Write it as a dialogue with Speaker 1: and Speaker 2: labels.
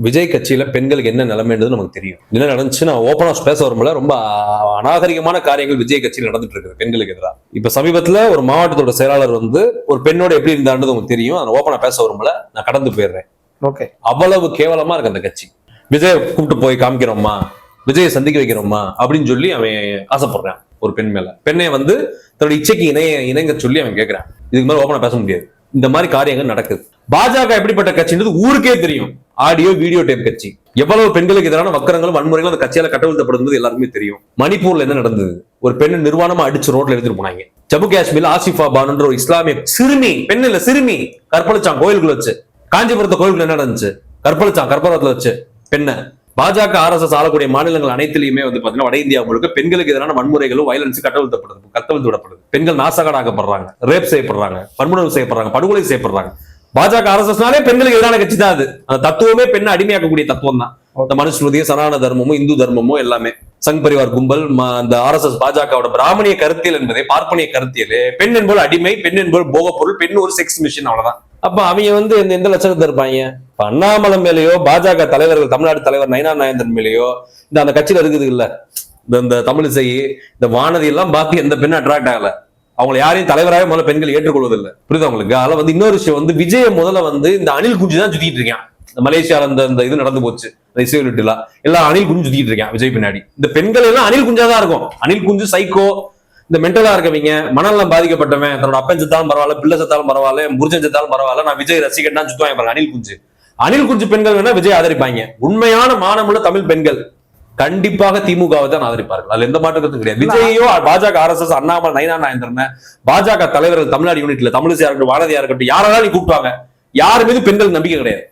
Speaker 1: விஜய் கட்சியில பெண்களுக்கு என்ன நிலைமைன்றது நமக்கு தெரியும். என்ன நடந்துச்சு நான் ஓப்பனா பேச வரும்போது ரொம்ப அநாகரிகமான காரியங்கள் விஜய் கட்சியில் நடந்துட்டு இருக்கு பெண்களுக்கு எதிராக. இப்ப சமீபத்துல ஒரு மாவட்டத்தோட செயலாளர் ஒரு பெண்ணோட எப்படி இருந்தான்றது உங்களுக்கு தெரியும். நான் ஓப்பனா பேச வரும்போது நான் கடந்து போயிடுறேன்.
Speaker 2: ஓகே,
Speaker 1: அவ்வளவு கேவலமா இருக்கு அந்த கட்சி. விஜய் கூப்பிட்டு போய் காமிக்கிறோமா, விஜயை சந்திக்க வைக்கிறோமா அப்படின்னு சொல்லி அவன் ஆசைப்படுறான். ஒரு பெண் மேல பெண்ணை தன்னோட இச்சைக்கு இணங்க சொல்லி அவன் கேட்கிறான். இதுக்கு மேல ஓப்பனா பேச முடியாது. இந்த மாதிரி காரியங்கள் நடக்குது. பாஜக எப்படிப்பட்ட கட்சின்றது ஊருக்கே தெரியும். ஆடியோ வீடியோ டேப் கட்சி. எவ்வளவு பெண்களுக்கு எதிரான வக்கரங்களும் வன்முறைகளும் அந்த கட்சியால கட்டவிழ்த்தப்படுறது எல்லாருமே தெரியும். மணிப்பூர்ல என்ன நடந்தது? ஒரு பெண்ணு நிர்வாணமா அடிச்சு ரோட்ல எடுத்துட்டு போனாங்க. ஜம்மு காஷ்மீர்ல ஆசிஃபா பானுன்ற ஒரு இஸ்லாமிய சிறுமி, பெண் இல்ல சிறுமி, கற்பழிச்சான் கோயிலுக்குள்ள வச்சு. காஞ்சிபுரத்து கோயிலுக்குள்ள என்ன நடந்துச்சு? கற்பழிச்சான் கற்பூரத்துல வச்சு பெண்ண. பாஜக RSS ஆளக்கூடிய மாநிலங்கள் அனைத்திலுமே பாத்தீங்கன்னா வட இந்தியா முழுக்க பெண்களுக்கு எதிரான வன்முறைகளும் வயலன்ஸ் கட்டவிழ்த்து விடப்படுது. பெண்கள் நாசகாடாக்கப்படுறாங்க, ரேப் செய்யப்படுறாங்க, வன்முறை செய்யப்படுறாங்க, படுகொலை செய்யப்படுறாங்க. பாஜக RSSனாலே பெண்களுக்கு எதிரான கட்சி தான் அது. அந்த தத்துவமே பெண்ணை அடிமையாக்கக்கூடிய தத்துவம் தான். இந்த மனுஸ்மிருதியும் சனாதன தர்மமும் இந்து தர்மமும் எல்லாமே சங் பரிவார் கும்பல் அந்த RSS பாஜகவோட பிராமணிய கருத்தியல் என்பதே பார்ப்பனிய கருத்தியல். பெண் என்பது அடிமை, பெண் என்பது போகப்பொருள், பெண் ஒரு செக்ஸ் மிஷின், அவ்வளவுதான். அப்ப அவங்க எந்த லட்சணத்தை இருப்பாங்க? அண்ணாமலை மேலேயோ பாஜக தலைவர்கள் தமிழ்நாடு தலைவர் நயினார் நாகேந்திரன் மேலேயோ அந்த கட்சியில இருக்குது இல்ல இந்த தமிழிசை இந்த வானதி எல்லாம் பார்த்து எந்த பெண்ணு அட்ராக்ட் ஆகல. அவங்களை யாரையும் தலைவராக முதல்ல பெண்கள் ஏற்றுக்கொள்வதில்லை. புரியுது உங்களுக்கு? அதில் இன்னொரு விஷயம் விஜய முதல்ல இந்த அணில் குஞ்சு தான் சுத்திட்டு இருக்கான். இந்த மலேசியால இந்த இது நடந்து போச்சு, எல்லாம் அணில் குஞ்சு சுத்திட்டு இருக்கான் விஜய் பின்னாடி. இந்த பெண்கள் எல்லாம் அணில் குஞ்சாதான் இருக்கும். அணில் குஞ்சு, சைக்கோ, இந்த மென்டலா இருக்கவங்க, மனநலம் பாதிக்கப்பட்டவன், தன்னோட அப்பன் செத்தாலும் பரவாயில்ல, பிள்ளை செத்தாலும் பரவாயில்ல, முருஜன் செத்தாலும் பரவாயில்ல, நான் விஜய் ரசிகன் தான் சுத்துவாங்க பாருங்க. அணில் குஞ்சு, அணில் குஞ்சு பெண்கள் வேணா விஜய் ஆதரிப்பாங்க. உண்மையான மானமுள்ள தமிழ் பெண்கள் கண்டிப்பாக திமுகவை தான் ஆதரிப்பார்கள். அதுல எந்த மாற்றத்தும் கிடையாது. விஜயோ பாஜக RSS அண்ணாமலை நயினார் நாகேந்திரன் பாஜக தலைவர்கள் தமிழ்நாடு யூனிட்ல தமிழிசையா இருக்கட்டும், வானதியா இருக்கட்டும், யாராலும் நீ கூப்பிட்டாங்க, யாரு மீது பெண்கள் நம்பிக்கை கிடையாது.